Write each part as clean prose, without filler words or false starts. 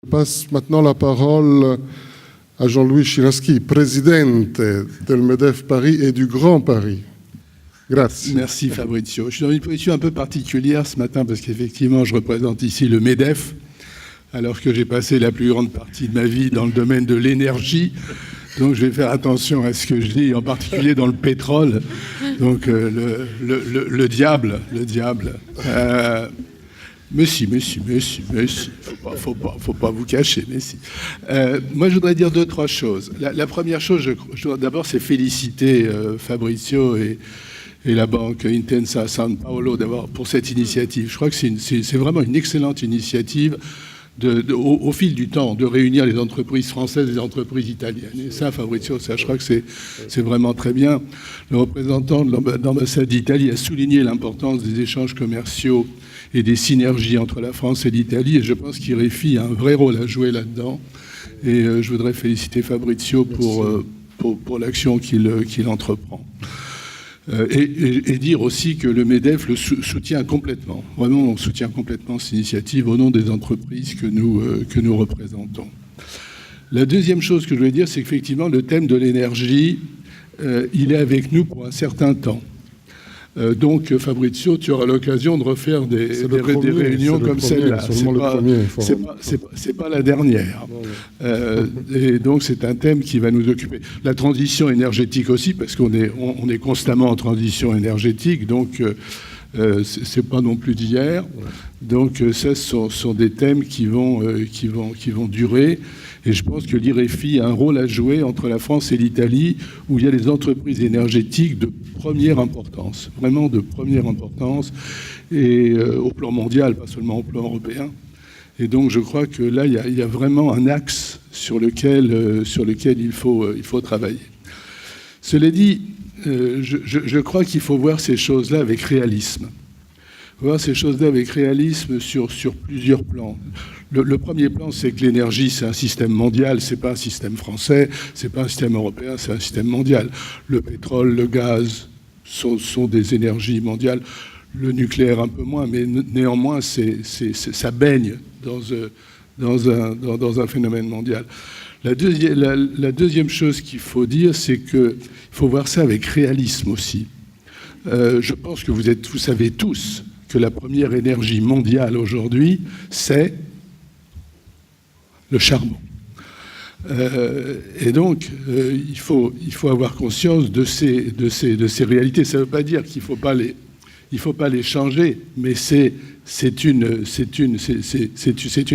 Je passe maintenant la parole à Jean-Louis Chiraski, présidente del MEDEF Paris et du Grand Paris. Grazie. Merci Fabrizio. Je suis dans une position un peu particulière ce matin parce qu'effectivement, je représente ici le MEDEF, alors que j'ai passé la plus grande partie de ma vie dans le domaine de l'énergie. Donc je vais faire attention à ce que je dis, en particulier dans le pétrole. Donc le diable. Mais si, faut pas vous cacher, mais si. Moi, je voudrais dire deux, trois choses. La première chose, je dois d'abord, c'est féliciter Fabrizio et la banque Intesa San Paolo d'abord pour cette initiative. Je crois que c'est vraiment une excellente initiative au fil du temps, de réunir les entreprises françaises et les entreprises italiennes. Et ça, Fabrizio, je crois que c'est vraiment très bien. Le représentant de l'ambassade d'Italie a souligné l'importance des échanges commerciaux et des synergies entre la France et l'Italie, et je pense qu'IREFI a un vrai rôle à jouer là-dedans. Et je voudrais féliciter Fabrizio pour l'action qu'il entreprend. Et dire aussi que le MEDEF le soutient complètement. Vraiment, on soutient complètement cette initiative au nom des entreprises que nous représentons. La deuxième chose que je voulais dire, c'est qu'effectivement, le thème de l'énergie, il est avec nous pour un certain temps. Donc, Fabrizio, tu auras l'occasion de refaire des réunions comme celle-là. C'est pas la dernière. Et donc, c'est un thème qui va nous occuper. La transition énergétique aussi, parce qu'on est constamment en transition énergétique, donc c'est pas non plus d'hier. Donc, ça, ce sont des thèmes qui vont durer. Et je pense que l'IREFI a un rôle à jouer entre la France et l'Italie, où il y a des entreprises énergétiques de première importance, vraiment de première importance, et au plan mondial, pas seulement au plan européen. Et donc je crois que là, il y a vraiment un axe sur lequel il faut travailler. Cela dit, je crois qu'il faut voir ces choses-là avec réalisme. Voir ces choses-là avec réalisme sur plusieurs plans. Le premier plan, c'est que l'énergie, c'est un système mondial, c'est pas un système français, c'est pas un système européen, c'est un système mondial. Le pétrole, le gaz sont des énergies mondiales. Le nucléaire un peu moins, mais néanmoins, ça baigne dans un phénomène mondial. La deuxième chose qu'il faut dire, c'est qu'il faut voir ça avec réalisme aussi. Je pense que vous savez tous que la première énergie mondiale aujourd'hui, c'est le charbon. Et donc, il faut avoir conscience de ces réalités. Ça ne veut pas dire qu'il ne faut pas les changer, mais c'est une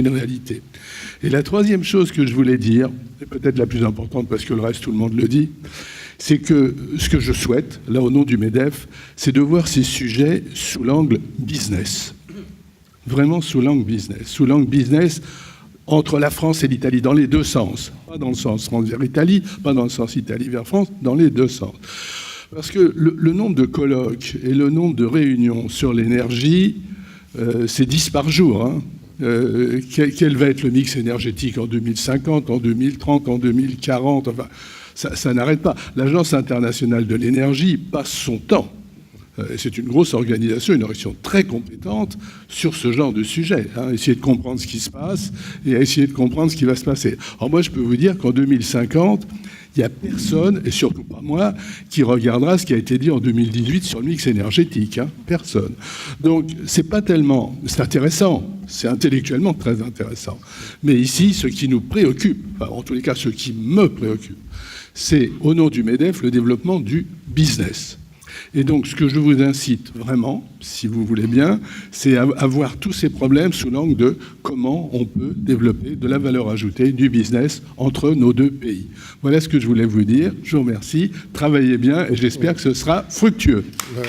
réalité. Et la troisième chose que je voulais dire, et peut-être la plus importante parce que le reste, tout le monde le dit, c'est que ce que je souhaite, là au nom du MEDEF, c'est de voir ces sujets sous l'angle business. Vraiment sous l'angle business. Sous l'angle business entre la France et l'Italie, dans les deux sens. Pas dans le sens France vers Italie, pas dans le sens Italie vers France, dans les deux sens. Parce que le nombre de colloques et le nombre de réunions sur l'énergie, c'est 10 par jour. Hein. Quel va être le mix énergétique en 2050, en 2030, en 2040 enfin, ça n'arrête pas. L'Agence internationale de l'énergie passe son temps. C'est une grosse organisation, une organisation très compétente sur ce genre de sujet. Essayer de comprendre ce qui se passe et essayer de comprendre ce qui va se passer. Alors moi, je peux vous dire qu'en 2050, il n'y a personne, et surtout pas moi, qui regardera ce qui a été dit en 2018 sur le mix énergétique. Personne. Donc, c'est pas tellement... C'est intéressant, c'est intellectuellement très intéressant. Mais ici, ce qui nous préoccupe, enfin, en tous les cas, ce qui me préoccupe, c'est, au nom du MEDEF, le développement du business. Et donc, ce que je vous incite vraiment, si vous voulez bien, c'est à voir tous ces problèmes sous l'angle de comment on peut développer de la valeur ajoutée, du business entre nos deux pays. Voilà ce que je voulais vous dire. Je vous remercie. Travaillez bien et j'espère que ce sera fructueux. Ouais.